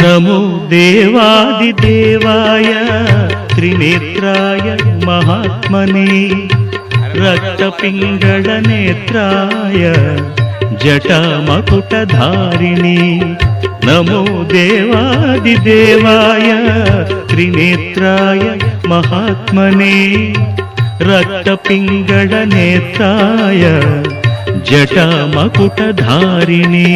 नमो देवादिदेवाय त्रिनेत्राय महात्मने रक्तपिङ्गळनेत्राय जटामकुटधारिणे। नमो देवादिदेवाय त्रिनेत्राय महात्मने रक्तपिङ्गळनेत्राय जटामकुटधारिणे।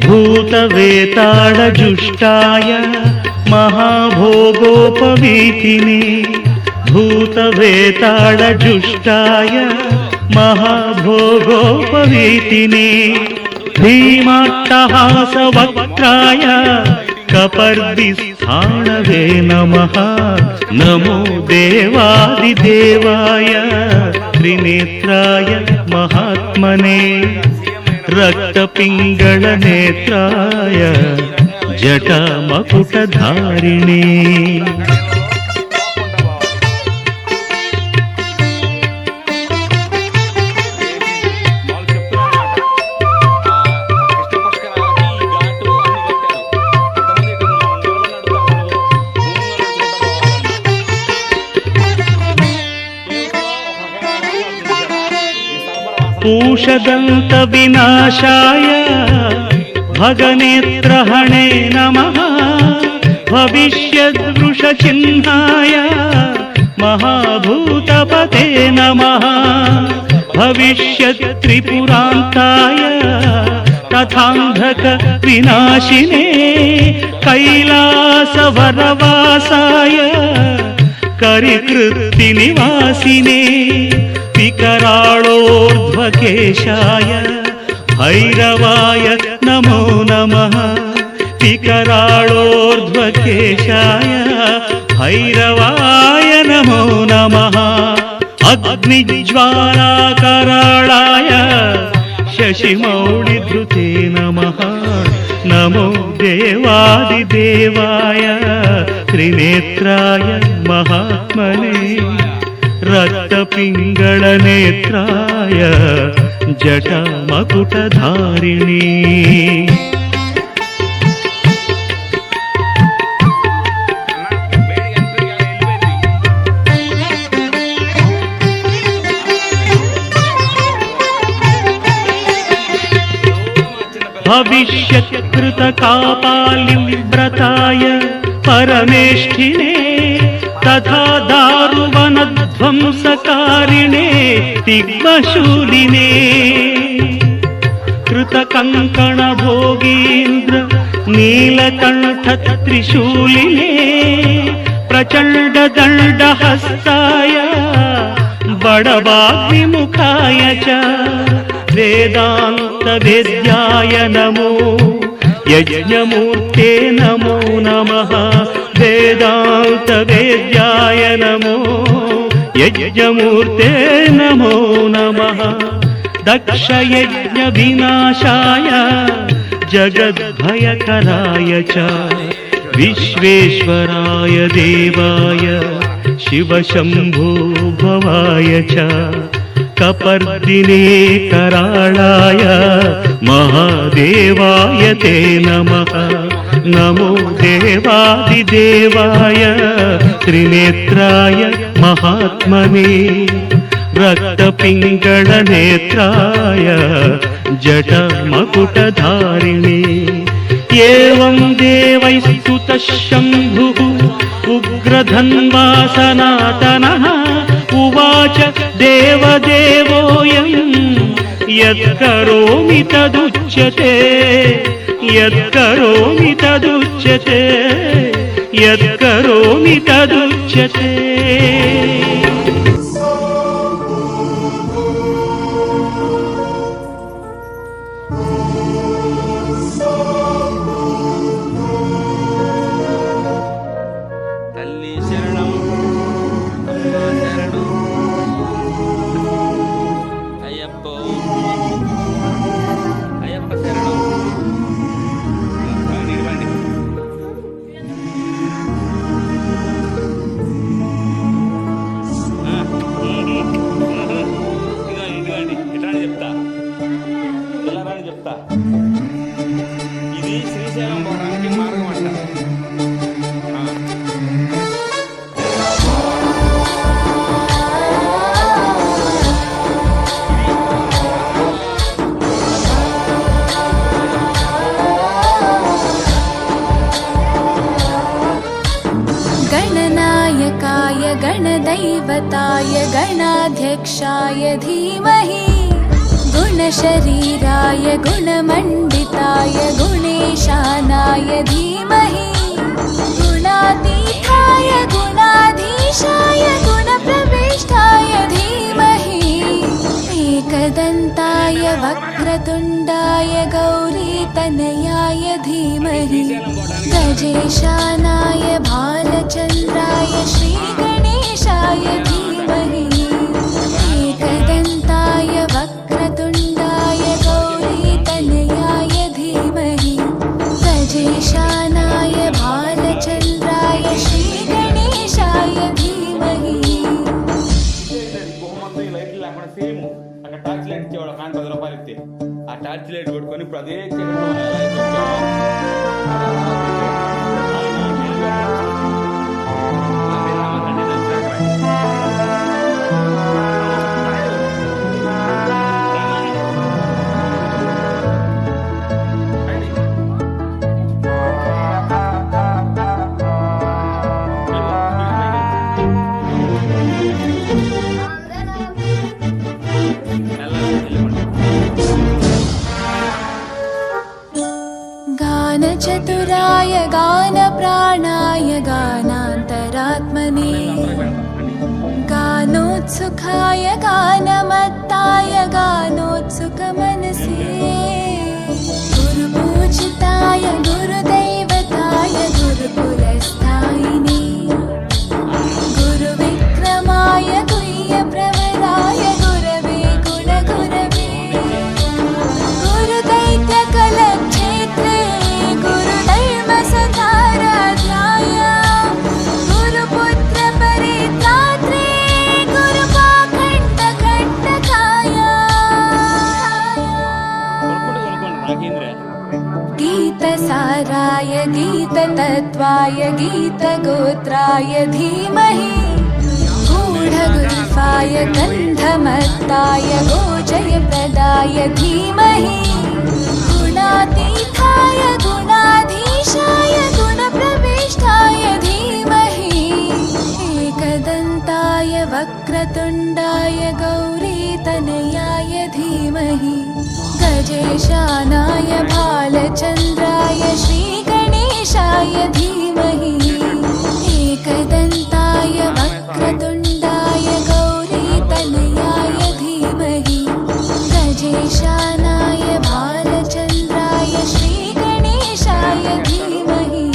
भूतवेताळजुष्टाय महाभोगोपवीतिने। भूतवेताळजुष्टाय महाभोगोपवीतिने। भीमाट्टहासवक्त्राय कपर्दिस्थाणवे नमः। नमो देवादिदेवाय त्रिनेत्राय महात्मने रक्तपिङ्गळनेत्राय जटामकुटधारिणे। पूषदन्तविनाशाय भगनेत्रहणे नमः। भविष्यद्वृषचिह्नाय महाभूतपते नमः। भविष्यत्त्रिपुरान्ताय तथान्धकविनाशिने कैलासवरवासाय करिकृत्तिनिवासिने। विकराळोर्ध्वकेशाय भैरवाय नमो नमः। विकराळोर्ध्वकेशाय भैरवाय नमो नमः। अग्निज्वालाकराळाय शशिमौळिधृते नमः। नमो देवादिदेवाय त्रिनेत्राय महात्मने रक्तपिङ्गळनेत्राय जटामकुटधारिणे। भविष्यत्कृतकापालिव्रताय परमेष्ठिने तथा दारुवनध्वंसकारिणे तिग्मशूलिने। कृतकङ्कणभोगीन्द्र नीलकण्ठत्रिशूलिने प्रचण्डदण्डहस्ताय बडवाग्निमुखाय च वेदान्तवेद्याय नमो। यज्ञमूर्ते नमो नमः। वेदान्तवेद्याय नमो। यज्ञमूर्ते नमो नमः। दक्षयज्ञविनाशाय जगद्भयकराय च विश्वेश्वराय देवाय शिवशम्भो भवाय च कपर्दिने कराळाय महादेवाय ते नमः। नमो देवादिदेवाय त्रिनेत्राय महात्मने रक्तपिङ्गळनेत्राय जटामकुटधारिणे। एवं देवैस्तुतः शम्भुः उग्रधन्वा सनातनः उवाच देवदेवोऽयं यत्करोमि तदुच्यते। यत्करोमि तदुच्यते। यत्करोमि तदुच्यते। गणनायकाय गणदैवताय गणाध्यक्षाय धीमहि गुणशरीराय गुणमण्डिताय गुणेशानाय धीमहि गुणातीताय गुणाधीशाय गुणप्रविष्टाय धीमहि एकदन्ताय वक्रतुण्डाय गौरीतनयाय धीमहि गजेशानाय भालचन्द्राय श्रीगणेशाय धीमहि एकदन्ताय वक्रतुण्डाय गौरीतनयाय धीमहि गजेशानाय भालचन्द्राय श्रीगणेशाय धीमहि టార్చ్ లైట్ ఇచ్చేవాడు కానీ 10 రూపాయలు ఇస్తే ఆ టార్చ్ లైట్ కొట్టుకొని ఇప్పుడు అదే गानचतुराय गानप्राणाय गानान्तरात्मने गानोत्सुकाय गानमत्ताय गानोत्सुकमनसे गुरुपूजिताय गुरुदैवताय गुरुकुलस्थायिने गुरुविक्रमाय गुह्यप्रवराय गुरवे गुणगुरवे गुरुदैत्यकलक्षेत्रे गुरुधर्मसधाराध्याय गुरुपुत्रपरित्रात्रे गुरुपाखण्डकण्टकाय गीतसाराय गीततत्त्वाय गीतगोत्राय धीमहि गूढगुल्फाय गन्धमत्ताय गोजयप्रदाय धीमहि गुणातीताय गुणाधीशाय गुणप्रविष्टाय धीमहि एकदन्ताय वक्रतुण्डाय गौरीतनयाय धीमहि गजेशानाय भालचन्द्राय श्रीगणेशाय धीमहि एकदन्ताय वक्रतुण्डाय गौरीतनयाय धीमहि गजेशानाय भालचन्द्राय श्रीगणेशाय धीमहि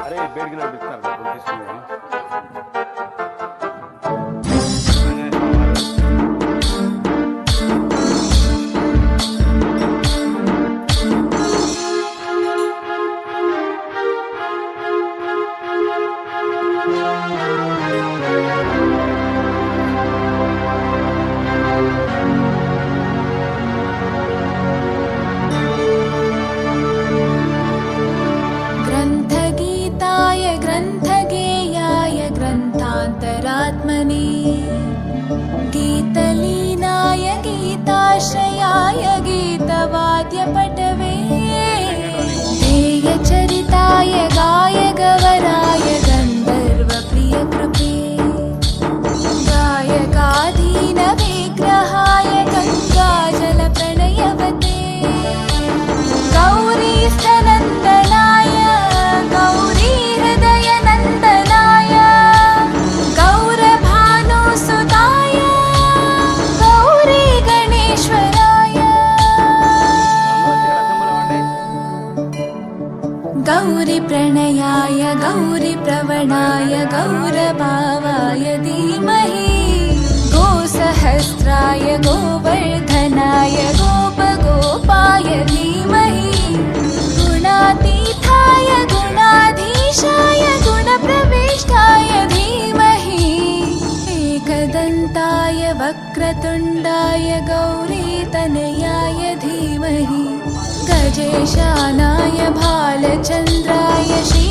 అరే బేడికి నడుపుతారు తీసుకున్నాను ग्रन्थगीताय ग्रन्थगेयाय ग्रन्थान्तरात्मने गीतलीनाय गीताश्रयाय गीतवाद्यपटवे ध्येयचरिताय गायगवराय गन्धर्वप्रियकृपे गायकाधीनविग्रहाय गङ्गाजलप्रणयवते गौरीस्तनन्दनाय गौरीहृदयनन्दनाय गौरभानुसुताय गौरीगणेश्वराय गौरीप्रणयाय गौरीप्रवणाय गौरभावाय धीमहि गोसहस्राय गोवर्धनाय गोपगोपाय धीमहि गुणातीताय गुणाधीशाय गुणप्रविष्टाय धीमहि एकदन्ताय वक्रतुण्डाय गौरीतनयाय धीमहि गजेशानाय भालचन्द्राय श्री